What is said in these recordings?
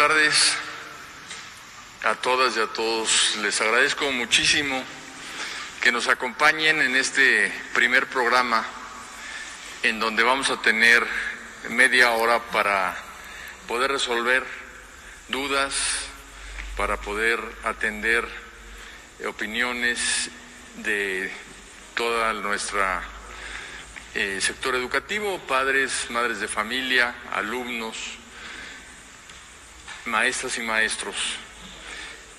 tardes a todas y a todos. Les agradezco muchísimo que nos acompañen en este primer programa en donde vamos a tener media hora para poder resolver dudas, para poder atender opiniones de toda nuestra sector educativo, padres, madres de familia, alumnos, maestras y maestros.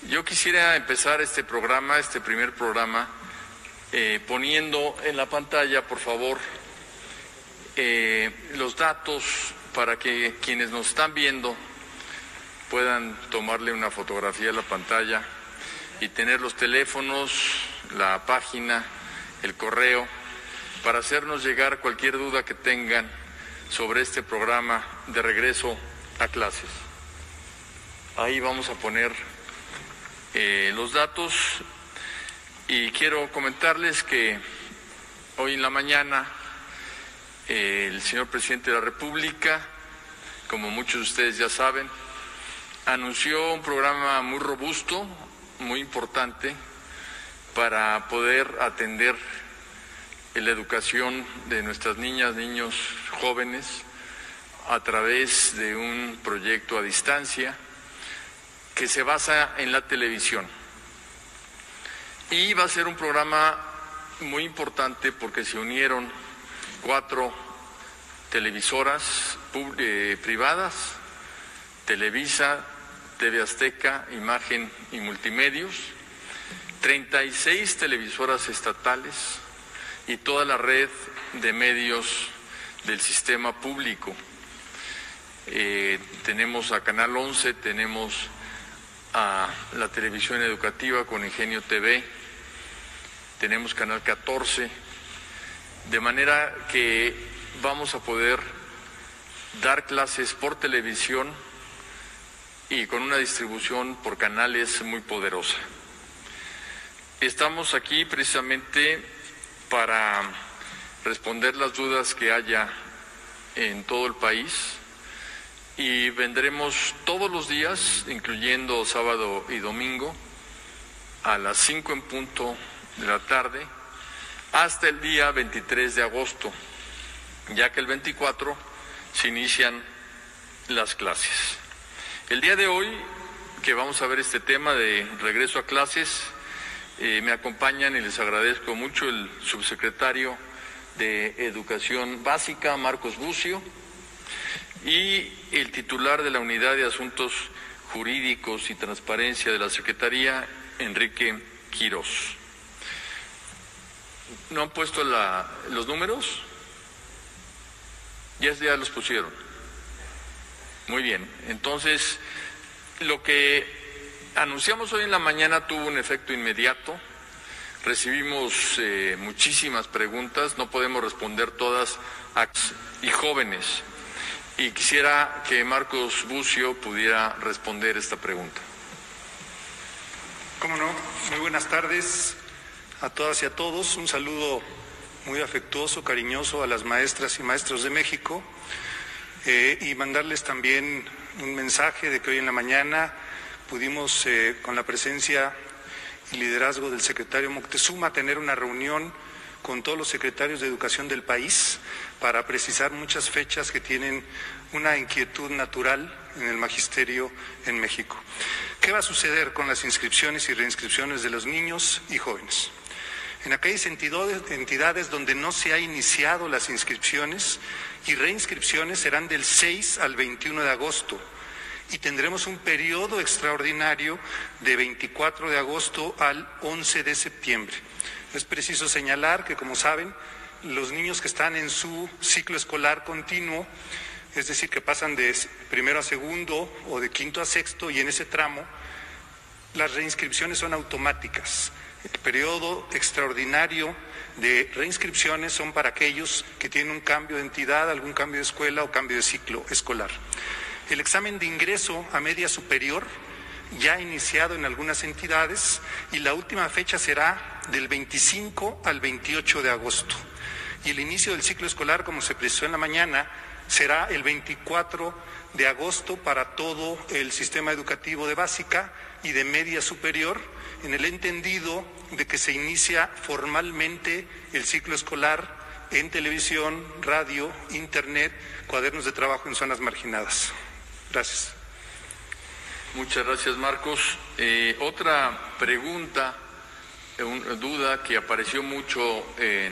Yo quisiera empezar este programa, este primer programa, poniendo en la pantalla, por favor, los datos para que quienes nos están viendo puedan tomarle una fotografía a la pantalla y tener los teléfonos, la página, el correo, para hacernos llegar cualquier duda que tengan sobre este programa de regreso a clases. Ahí vamos a poner los datos y quiero comentarles que hoy en la mañana el señor presidente de la República, como muchos de ustedes ya saben, anunció un programa muy robusto, muy importante, para poder atender la educación de nuestras niñas, niños, jóvenes, a través de un proyecto a distancia que se basa en la televisión. Y va a ser un programa muy importante porque se unieron 4 televisoras privadas, Televisa, TV Azteca, Imagen y Multimedios, 36 televisoras estatales y toda la red de medios del sistema público. Tenemos a Canal 11, tenemos a la televisión educativa con Ingenio TV, tenemos Canal 14, de manera que vamos a poder dar clases por televisión y con una distribución por canales muy poderosa. Estamos aquí precisamente para responder las dudas que haya en todo el país y vendremos todos los días, incluyendo sábado y domingo, a las 5 en punto de la tarde, hasta el día 23 de agosto, ya que el 24 se inician las clases. El día de hoy, que vamos a ver este tema de regreso a clases, me acompañan y les agradezco mucho el subsecretario de Educación Básica, Marcos Bucio, y el titular de la Unidad de Asuntos Jurídicos y Transparencia de la Secretaría, Enrique Quirós. ¿No han puesto los números? Ya los pusieron. Muy bien, entonces lo que anunciamos hoy en la mañana tuvo un efecto inmediato. Recibimos muchísimas preguntas, no podemos responder todas, y jóvenes. Y quisiera que Marcos Bucio pudiera responder esta pregunta. Cómo no, muy buenas tardes a todas y a todos. Un saludo muy afectuoso, cariñoso a las maestras y maestros de México y mandarles también un mensaje de que hoy en la mañana pudimos, con la presencia y liderazgo del secretario Moctezuma, tener una reunión con todos los secretarios de educación del país para precisar muchas fechas que tienen una inquietud natural en el magisterio en México. ¿Qué va a suceder con las inscripciones y reinscripciones de los niños y jóvenes? En aquellas entidades donde no se ha iniciado las inscripciones y reinscripciones serán del 6 al 21 de agosto. Y tendremos un periodo extraordinario de 24 de agosto al 11 de septiembre. Es preciso señalar que, como saben, los niños que están en su ciclo escolar continuo, es decir, que pasan de primero a segundo o de quinto a sexto, y en ese tramo las reinscripciones son automáticas. El periodo extraordinario de reinscripciones son para aquellos que tienen un cambio de entidad, algún cambio de escuela o cambio de ciclo escolar. El examen de ingreso a media superior ya ha iniciado en algunas entidades y la última fecha será del 25 al 28 de agosto. Y el inicio del ciclo escolar, como se precisó en la mañana, será el 24 de agosto para todo el sistema educativo de básica y de media superior, en el entendido de que se inicia formalmente el ciclo escolar en televisión, radio, internet, cuadernos de trabajo en zonas marginadas. Gracias. Muchas gracias, Marcos. Otra pregunta, duda que apareció mucho en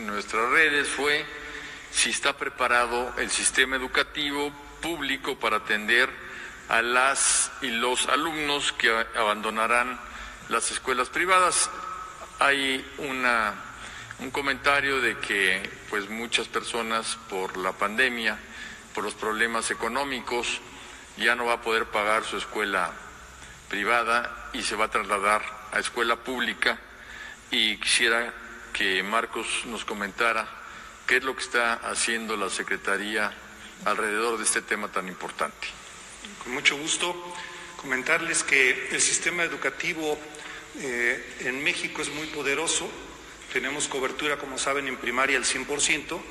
nuestras redes fue si está preparado el sistema educativo público para atender a las y los alumnos que abandonarán las escuelas privadas. Hay un comentario de que pues muchas personas por la pandemia, por los problemas económicos, ya no va a poder pagar su escuela privada y se va a trasladar a escuela pública, y quisiera que Marcos nos comentara qué es lo que está haciendo la Secretaría alrededor de este tema tan importante. Con mucho gusto comentarles que el sistema educativo en México es muy poderoso. Tenemos cobertura, como saben, en primaria al 100%,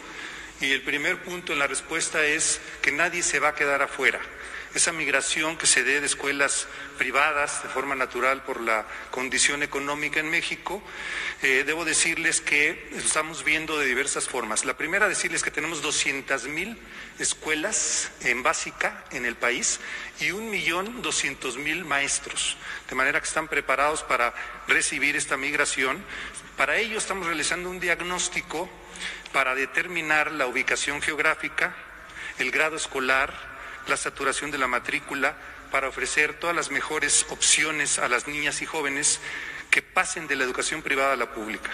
y el primer punto en la respuesta es que nadie se va a quedar afuera. Esa migración que se dé de escuelas privadas de forma natural por la condición económica en México, debo decirles que lo estamos viendo de diversas formas. La primera, decirles que tenemos 200,000 escuelas en básica en el país y 1,200,000 maestros, de manera que están preparados para recibir esta migración. Para ello estamos realizando un diagnóstico para determinar la ubicación geográfica, el grado escolar, la saturación de la matrícula, para ofrecer todas las mejores opciones a las niñas y jóvenes que pasen de la educación privada a la pública.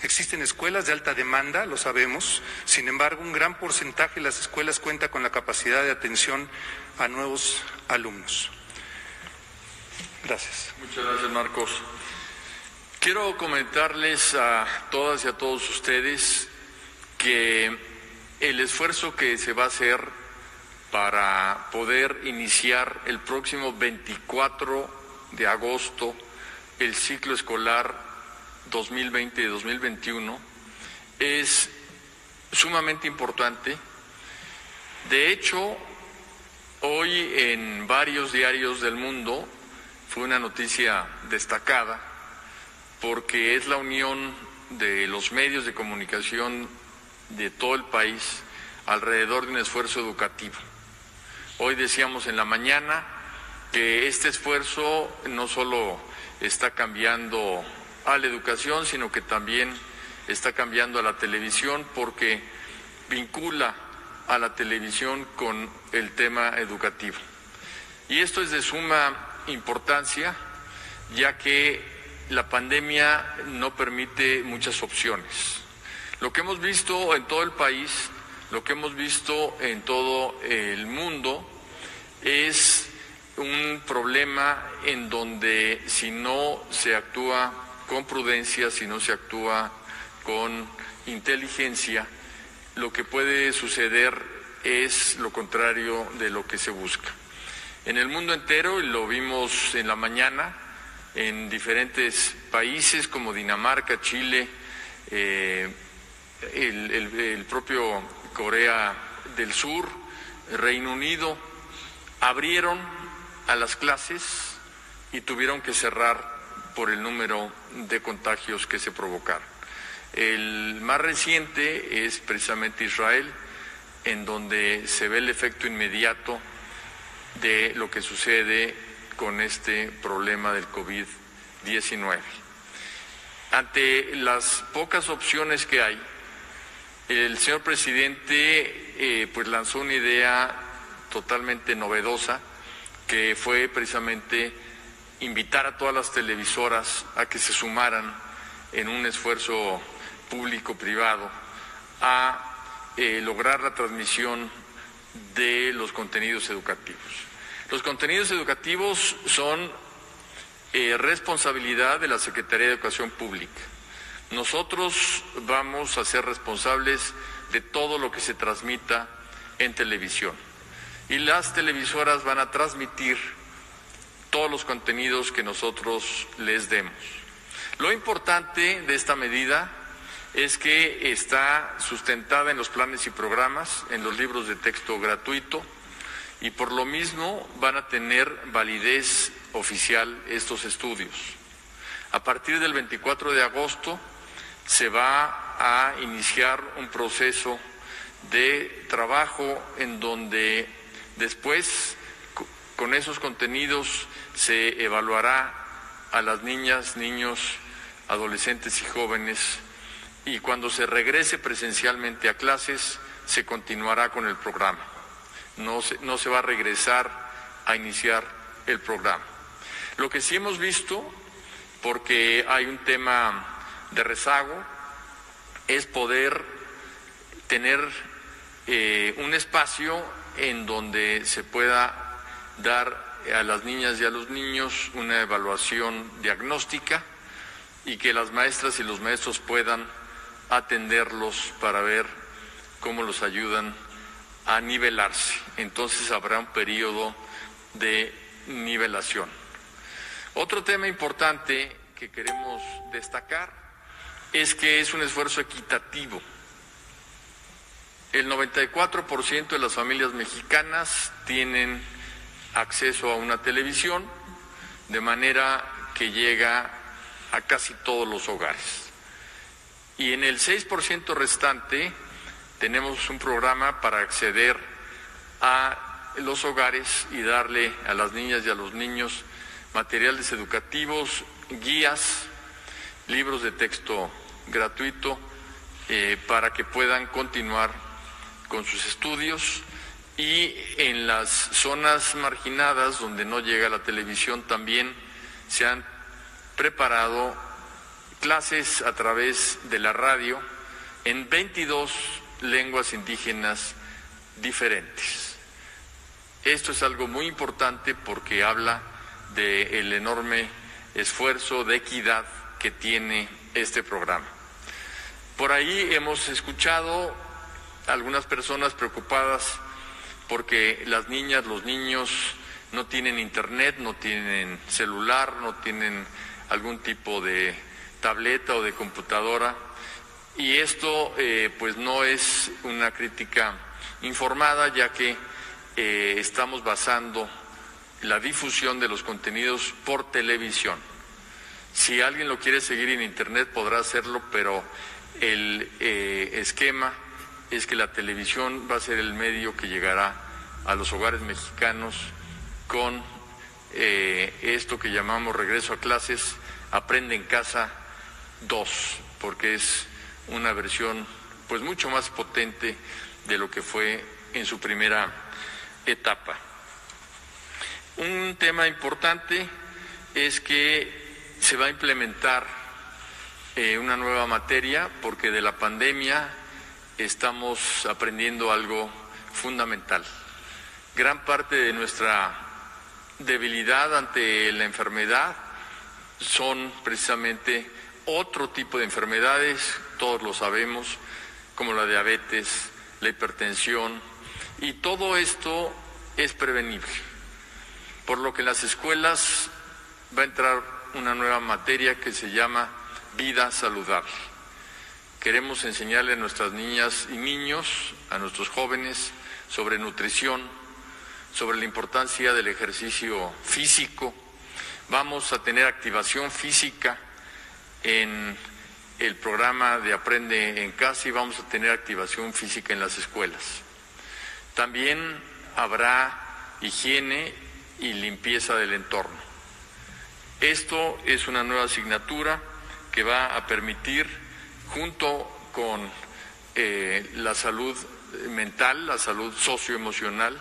Existen escuelas de alta demanda, lo sabemos, sin embargo, un gran porcentaje de las escuelas cuenta con la capacidad de atención a nuevos alumnos. Gracias. Muchas gracias, Marcos. Quiero comentarles a todas y a todos ustedes que el esfuerzo que se va a hacer para poder iniciar el próximo 24 de agosto el ciclo escolar 2020-2021 es sumamente importante. De hecho, hoy en varios diarios del mundo fue una noticia destacada porque es la unión de los medios de comunicación de todo el país alrededor de un esfuerzo educativo. Hoy decíamos en la mañana que este esfuerzo no solo está cambiando a la educación, sino que también está cambiando a la televisión, porque vincula a la televisión con el tema educativo. Y esto es de suma importancia, ya que la pandemia no permite muchas opciones. Lo que hemos visto en todo el país, lo que hemos visto en todo el mundo, es un problema en donde si no se actúa con prudencia, si no se actúa con inteligencia, lo que puede suceder es lo contrario de lo que se busca. En el mundo entero, y lo vimos en la mañana, en diferentes países como Dinamarca, Chile, el propio Corea del Sur, Reino Unido, abrieron a las clases y tuvieron que cerrar por el número de contagios que se provocaron. El más reciente es precisamente Israel, en donde se ve el efecto inmediato de lo que sucede con este problema del COVID-19. Ante las pocas opciones que hay, el señor presidente pues lanzó una idea totalmente novedosa, que fue precisamente invitar a todas las televisoras a que se sumaran en un esfuerzo público-privado a lograr la transmisión de los contenidos educativos. Los contenidos educativos son responsabilidad de la Secretaría de Educación Pública. Nosotros vamos a ser responsables de todo lo que se transmita en televisión, y las televisoras van a transmitir todos los contenidos que nosotros les demos. Lo importante de esta medida es que está sustentada en los planes y programas, en los libros de texto gratuito, y por lo mismo van a tener validez oficial estos estudios. A partir del 24 de agosto se va a iniciar un proceso de trabajo en donde después con esos contenidos se evaluará a las niñas, niños, adolescentes y jóvenes, y cuando se regrese presencialmente a clases se continuará con el programa. No se va a regresar a iniciar el programa. Lo que sí hemos visto, porque hay un tema de rezago, es poder tener un espacio en donde se pueda dar a las niñas y a los niños una evaluación diagnóstica y que las maestras y los maestros puedan atenderlos para ver cómo los ayudan a nivelarse. Entonces habrá un periodo de nivelación. Otro tema importante que queremos destacar es que es un esfuerzo equitativo. El 94% de las familias mexicanas tienen acceso a una televisión, de manera que llega a casi todos los hogares. Y en el 6% restante tenemos un programa para acceder a los hogares y darle a las niñas y a los niños materiales educativos, guías, libros de texto gratuito para que puedan continuar con sus estudios. Y en las zonas marginadas donde no llega la televisión también se han preparado clases a través de la radio en 22 lenguas indígenas diferentes. Esto es algo muy importante porque habla del enorme esfuerzo de equidad que tiene este programa. Por ahí hemos escuchado algunas personas preocupadas porque las niñas, los niños no tienen internet, no tienen celular, no tienen algún tipo de tableta o de computadora, y esto pues no es una crítica informada, ya que estamos basando la difusión de los contenidos por televisión. Si alguien lo quiere seguir en internet podrá hacerlo, pero el esquema es que la televisión va a ser el medio que llegará a los hogares mexicanos con esto que llamamos regreso a clases, Aprende en Casa 2, porque es una versión pues mucho más potente de lo que fue en su primera etapa. Un tema importante es que se va a implementar una nueva materia, porque de la pandemia estamos aprendiendo algo fundamental. Gran parte de nuestra debilidad ante la enfermedad son precisamente otro tipo de enfermedades, todos lo sabemos, como la diabetes, la hipertensión, y todo esto es prevenible. Por lo que en las escuelas va a entrar una nueva materia que se llama vida saludable. Queremos enseñarle a nuestras niñas y niños, a nuestros jóvenes, sobre nutrición, sobre la importancia del ejercicio físico. Vamos a tener activación física en el programa de Aprende en Casa y vamos a tener activación física en las escuelas. También habrá higiene y limpieza del entorno. Esto es una nueva asignatura que va a permitir, junto con la salud mental, la salud socioemocional,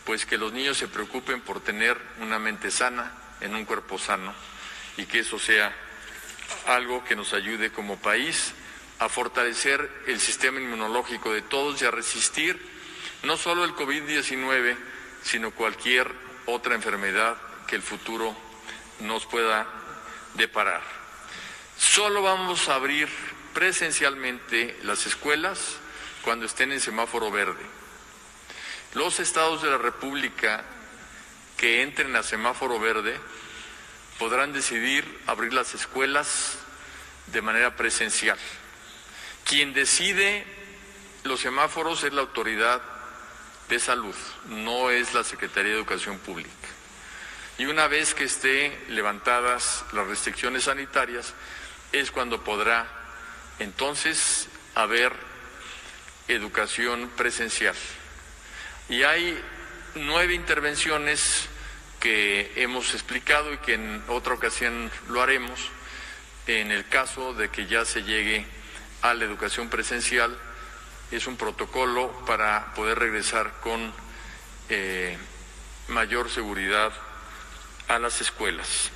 pues que los niños se preocupen por tener una mente sana en un cuerpo sano, y que eso sea algo que nos ayude como país a fortalecer el sistema inmunológico de todos y a resistir no solo el COVID-19, sino cualquier otra enfermedad que el futuro nos pueda deparar. Solo vamos a abrir presencialmente las escuelas cuando estén en semáforo verde. Los estados de la República que entren a semáforo verde podrán decidir abrir las escuelas de manera presencial. Quien decide los semáforos es la autoridad de Salud, no es la Secretaría de Educación Pública. Y una vez que estén levantadas las restricciones sanitarias, es cuando podrá entonces haber educación presencial. Y hay 9 intervenciones que hemos explicado y que en otra ocasión lo haremos en el caso de que ya se llegue a la educación presencial. Es un protocolo para poder regresar con mayor seguridad a las escuelas.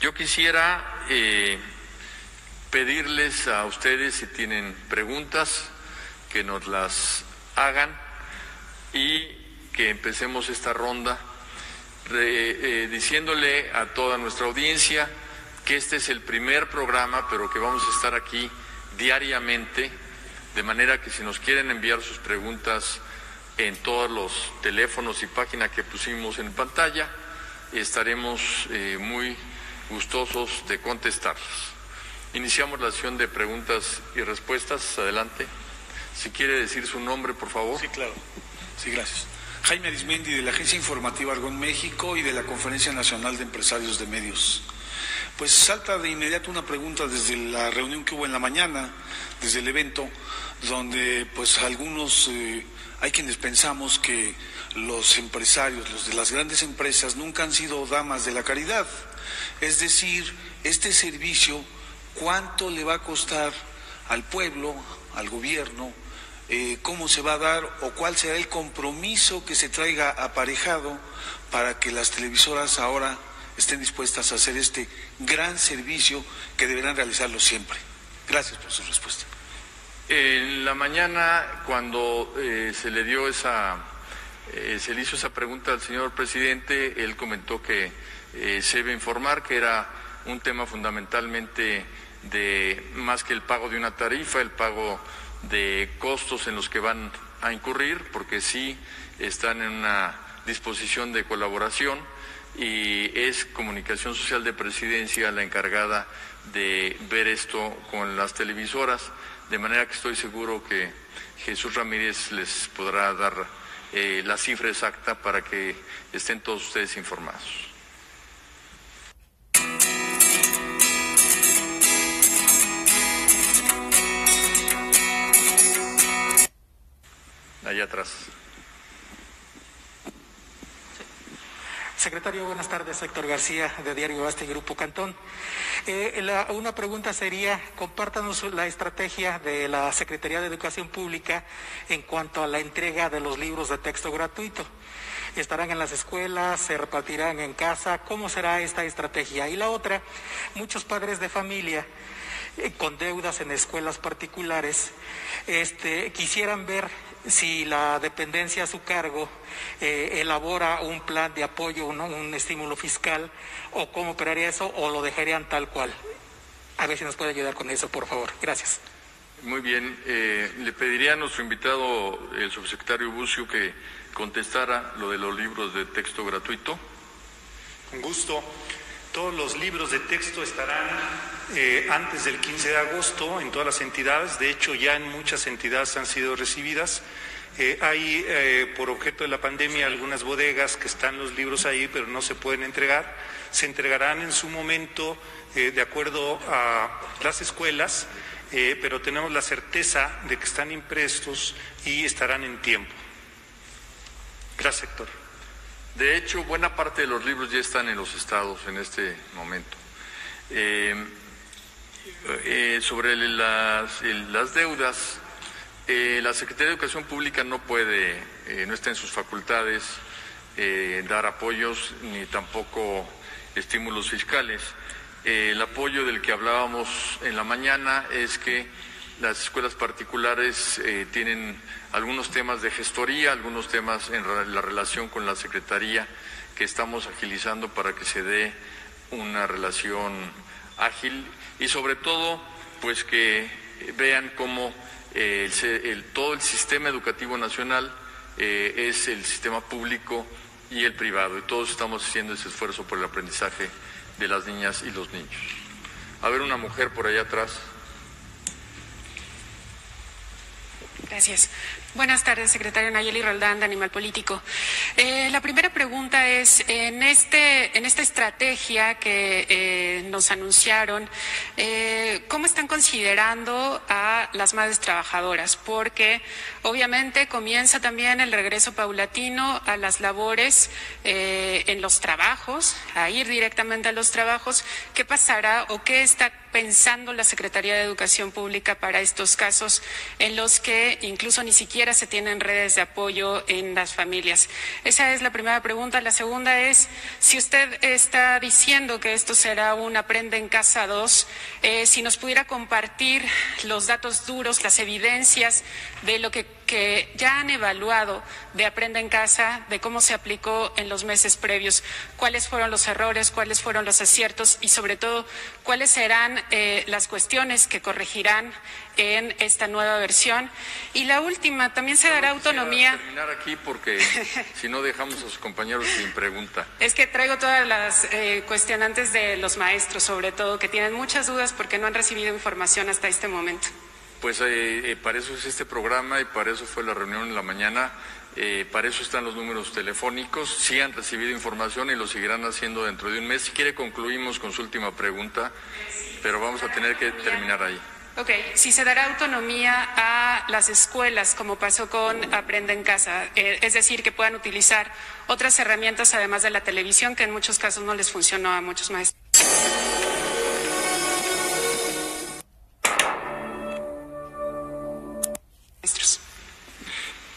Yo quisiera pedirles a ustedes, si tienen preguntas, que nos las hagan y que empecemos esta ronda diciéndole a toda nuestra audiencia que este es el primer programa, pero que vamos a estar aquí diariamente, de manera que si nos quieren enviar sus preguntas en todos los teléfonos y páginas que pusimos en pantalla, estaremos muy gustosos de contestarlas. Iniciamos la sesión de preguntas y respuestas. Adelante. Si quiere decir su nombre, por favor. Sí, claro. Sí, gracias. Jaime Arismendi, de la Agencia Informativa Argón México y de la Conferencia Nacional de Empresarios de Medios. Pues salta de inmediato una pregunta desde la reunión que hubo en la mañana, desde el evento, donde pues algunos, hay quienes pensamos que los empresarios, los de las grandes empresas, nunca han sido damas de la caridad. Es decir, este servicio, ¿cuánto le va a costar al pueblo, al gobierno? ¿Cómo se va a dar o cuál será el compromiso que se traiga aparejado para que las televisoras ahora estén dispuestas a hacer este gran servicio que deberán realizarlo siempre? Gracias por su respuesta. En la mañana, cuando se le dio se le hizo esa pregunta al señor presidente, él comentó que se debe informar que era un tema fundamentalmente de más que el pago de una tarifa, el pago de costos en los que van a incurrir, porque sí están en una disposición de colaboración y es Comunicación Social de Presidencia la encargada de ver esto con las televisoras, de manera que estoy seguro que Jesús Ramírez les podrá dar la cifra exacta para que estén todos ustedes informados. Allá atrás. Secretario, buenas tardes. Héctor García, de Diario Basta y Grupo Cantón. Una pregunta sería, compártanos la estrategia de la Secretaría de Educación Pública en cuanto a la entrega de los libros de texto gratuito. ¿Estarán en las escuelas? ¿Se repartirán en casa? ¿Cómo será esta estrategia? Y la otra, muchos padres de familia con deudas en escuelas particulares quisieran ver si la dependencia a su cargo elabora un plan de apoyo, ¿no? Un estímulo fiscal, o cómo operaría eso, o lo dejarían tal cual. A ver si nos puede ayudar con eso, por favor. Gracias. Muy bien. Le pediría a nuestro invitado, el subsecretario Bucio, que contestara lo de los libros de texto gratuito. Con gusto. Todos los libros de texto estarán antes del 15 de agosto en todas las entidades. De hecho, ya en muchas entidades han sido recibidas. Hay, por objeto de la pandemia, algunas bodegas que están los libros ahí, pero no se pueden entregar. Se entregarán en su momento de acuerdo a las escuelas, pero tenemos la certeza de que están impresos y estarán en tiempo. Gracias, Héctor. De hecho, buena parte de los libros ya están en los estados en este momento. Sobre las deudas, la Secretaría de Educación Pública no puede, no está en sus facultades dar apoyos ni tampoco estímulos fiscales. El apoyo del que hablábamos en la mañana es que las escuelas particulares tienen algunos temas de gestoría, algunos temas en la relación con la Secretaría que estamos agilizando para que se dé una relación ágil y sobre todo pues que vean cómo todo el sistema educativo nacional es el sistema público y el privado y todos estamos haciendo ese esfuerzo por el aprendizaje de las niñas y los niños. A ver, una mujer por allá atrás. Gracias. Buenas tardes, secretario Nayeli Roldán, de Animal Político. La primera pregunta es, en esta estrategia que nos anunciaron, ¿cómo están considerando a las madres trabajadoras? Porque obviamente comienza también el regreso paulatino a las labores en los trabajos, a ir directamente a los trabajos. ¿Qué pasará o qué está pensando la Secretaría de Educación Pública para estos casos en los que incluso ni siquiera se tienen redes de apoyo en las familias? Esa es la primera pregunta. La segunda es, si usted está diciendo que esto será un Aprende en Casa 2, si nos pudiera compartir los datos duros, las evidencias de lo que ya han evaluado de Aprende en Casa, de cómo se aplicó en los meses previos, cuáles fueron los errores, cuáles fueron los aciertos y sobre todo cuáles serán las cuestiones que corregirán en esta nueva versión. Y la última, también se dará autonomía. Terminar aquí porque si no dejamos a sus compañeros sin pregunta. Es que traigo todas las cuestionantes de los maestros, sobre todo, que tienen muchas dudas porque no han recibido información hasta este momento. Pues para eso es este programa y para eso fue la reunión en la mañana. Para eso están los números telefónicos. Sí han recibido información y lo seguirán haciendo dentro de un mes. Si quiere concluimos con su última pregunta, pero vamos a tener que terminar ahí. Ok, si se dará autonomía a las escuelas, como pasó con Aprende en Casa, es decir, que puedan utilizar otras herramientas además de la televisión, que en muchos casos no les funcionó a muchos maestros.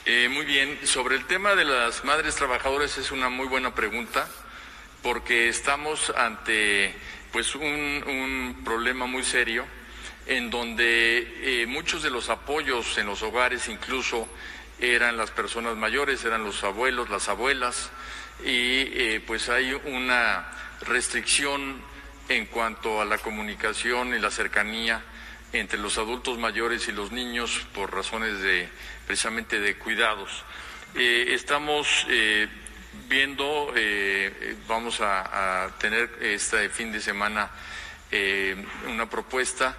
Muy bien, sobre el tema de las madres trabajadoras es una muy buena pregunta porque estamos ante pues un problema muy serio en donde muchos de los apoyos en los hogares incluso eran las personas mayores, eran los abuelos, las abuelas y pues hay una restricción en cuanto a la comunicación y la cercanía entre los adultos mayores y los niños por razones precisamente de cuidados. Estamos viendo, vamos a tener este fin de semana una propuesta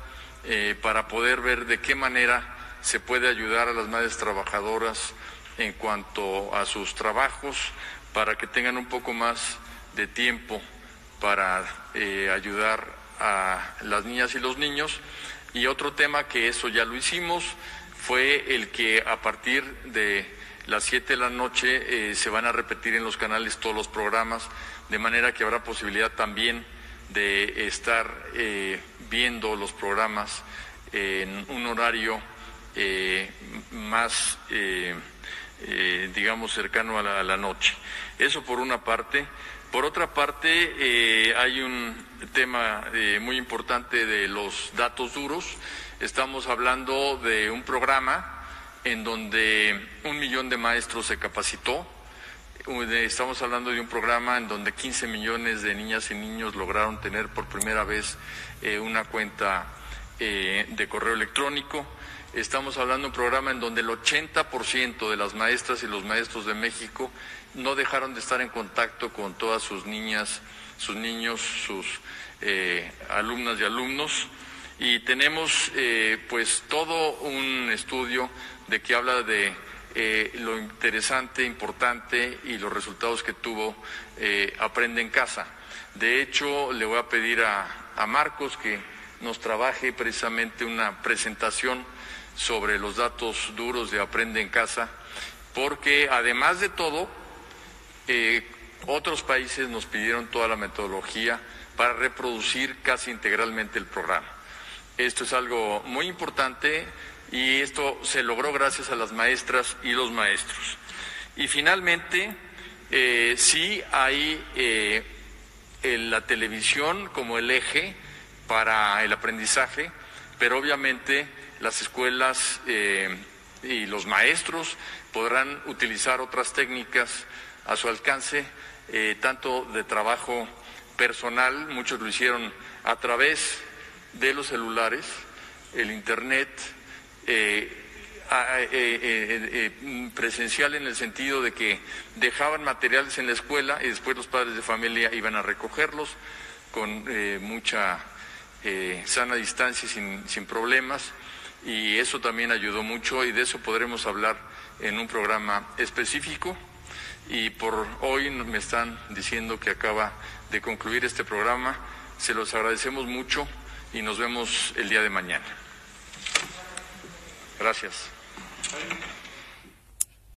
para poder ver de qué manera se puede ayudar a las madres trabajadoras en cuanto a sus trabajos, para que tengan un poco más de tiempo para ayudar a las niñas y los niños. Y otro tema que eso ya lo hicimos fue el que a partir de las 7 de la noche se van a repetir en los canales todos los programas, de manera que habrá posibilidad también de estar viendo los programas en un horario más, digamos, cercano a la noche. Eso por una parte. Por otra parte, hay un tema muy importante de los datos duros. Estamos hablando de un programa en donde 1 millón de maestros se capacitó. Estamos hablando de un programa en donde 15 millones de niñas y niños lograron tener por primera vez una cuenta de correo electrónico. Estamos hablando de un programa en donde el 80% de las maestras y los maestros de México no dejaron de estar en contacto con todas sus niñas, sus niños, sus alumnas y alumnos. Y tenemos pues todo un estudio de que habla de lo interesante, importante y los resultados que tuvo Aprende en Casa. De hecho, le voy a pedir a Marcos que nos trabaje precisamente una presentación sobre los datos duros de Aprende en Casa, porque además de todo, otros países nos pidieron toda la metodología para reproducir casi integralmente el programa. Esto es algo muy importante y esto se logró gracias a las maestras y los maestros. Y finalmente, sí hay la televisión como el eje para el aprendizaje, pero obviamente las escuelas y los maestros podrán utilizar otras técnicas a su alcance, tanto de trabajo personal, muchos lo hicieron a través de los celulares, el internet, presencial en el sentido de que dejaban materiales en la escuela y después los padres de familia iban a recogerlos con mucha sana distancia y sin problemas. y eso también ayudó mucho, y de eso podremos hablar en un programa específico. Y por hoy me están diciendo que acaba de concluir este programa. Se los agradecemos mucho y nos vemos el día de mañana. Gracias.